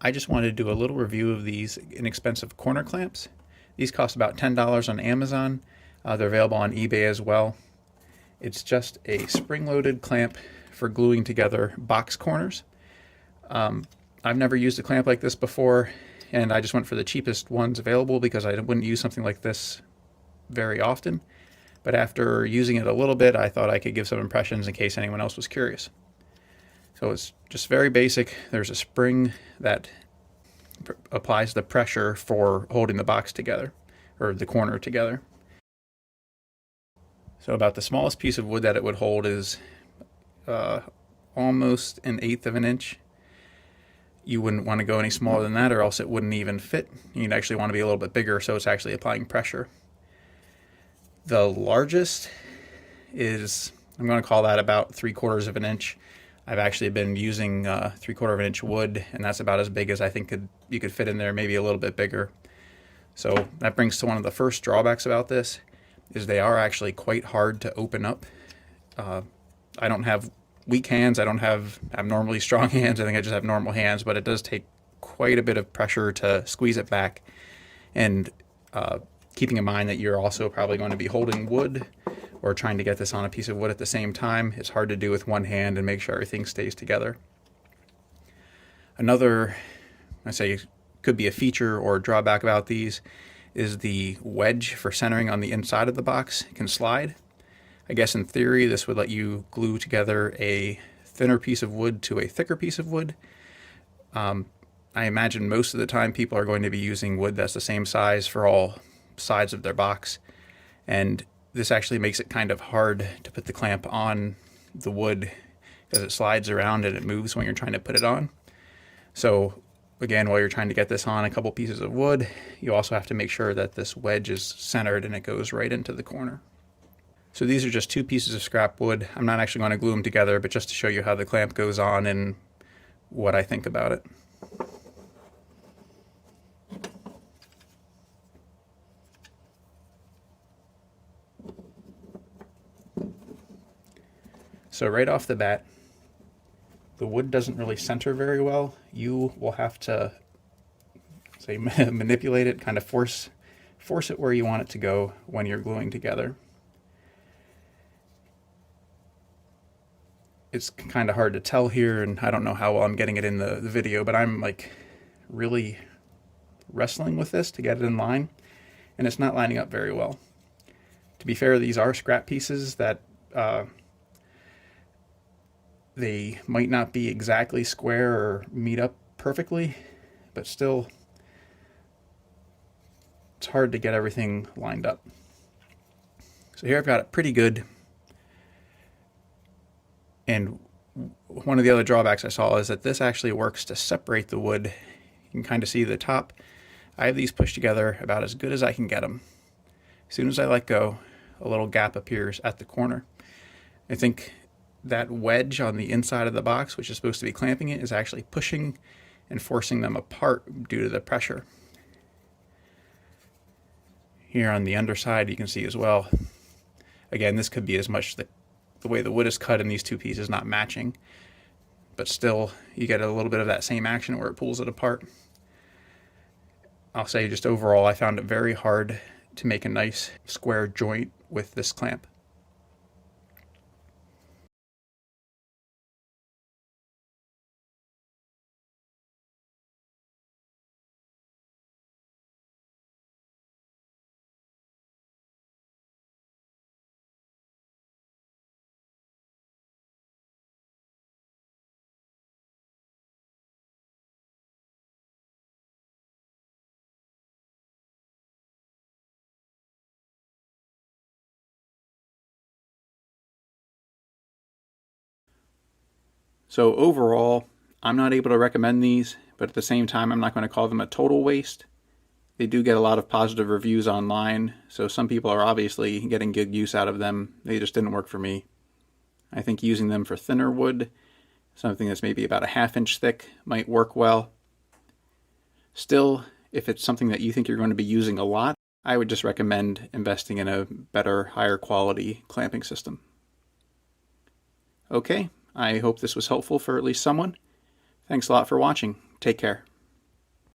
I just wanted to do a little review of these inexpensive corner clamps. These cost about $10 on Amazon. They're available on eBay as well. It's just a spring-loaded clamp for gluing together box corners. I've never used a clamp like this before, and I just went for the cheapest ones available because I wouldn't use something like this very often. But after using it a little bit, I thought I could give some impressions in case anyone else was curious. So it's just very basic. There's a spring that applies the pressure for holding the box together, or the corner together. So about the smallest piece of wood that it would hold is almost 1/8 of an inch. You wouldn't want to go any smaller than that, or else it wouldn't even fit. You'd actually want to be a little bit bigger, so it's actually applying pressure. The largest is, I'm going to call that about 3/4 of an inch. I've actually been using 3/4 of an inch wood, and that's about as big as I think you could fit in there, maybe a little bit bigger. So that brings to one of the first drawbacks about this, is they are actually quite hard to open up. I don't have weak hands, I don't have abnormally strong hands, I think I just have normal hands, but it does take quite a bit of pressure to squeeze it back. And keeping in mind that you're also probably going to be holding wood or trying to get this on a piece of wood at the same time, it's hard to do with one hand and make sure everything stays together. Another, I say, could be a feature or drawback about these is the wedge for centering on the inside of the box can slide. I guess in theory this would let you glue together a thinner piece of wood to a thicker piece of wood. I imagine most of the time people are going to be using wood that's the same size for all sides of their box, and this actually makes it kind of hard to put the clamp on the wood because it slides around and it moves when you're trying to put it on. So again, while you're trying to get this on a couple pieces of wood, you also have to make sure that this wedge is centered and it goes right into the corner. So these are just 2 pieces of scrap wood. I'm not actually going to glue them together, but just to show you how the clamp goes on and what I think about it. So right off the bat, the wood doesn't really center very well. You will have to, say, manipulate it, kind of force it where you want it to go when you're gluing together. It's kind of hard to tell here, and I don't know how well I'm getting it in the video, but I'm like really wrestling with this to get it in line, and it's not lining up very well. To be fair, these are scrap pieces that they might not be exactly square or meet up perfectly, but still, it's hard to get everything lined up. So here I've got it pretty good. And one of the other drawbacks I saw is that this actually works to separate the wood. You can kind of see the top. I have these pushed together about as good as I can get them. As soon as I let go, a little gap appears at the corner. I think that wedge on the inside of the box, which is supposed to be clamping it, is actually pushing and forcing them apart due to the pressure. Here on the underside you can see as well. Again, this could be as much the way the wood is cut in these 2 pieces not matching, but still you get a little bit of that same action where it pulls it apart. I'll say just overall I found it very hard to make a nice square joint with this clamp. So overall, I'm not able to recommend these, but at the same time, I'm not going to call them a total waste. They do get a lot of positive reviews online, so some people are obviously getting good use out of them. They just didn't work for me. I think using them for thinner wood, something that's maybe about a 1/2 inch thick, might work well. Still, if it's something that you think you're going to be using a lot, I would just recommend investing in a better, higher quality clamping system. Okay, I hope this was helpful for at least someone. Thanks a lot for watching. Take care.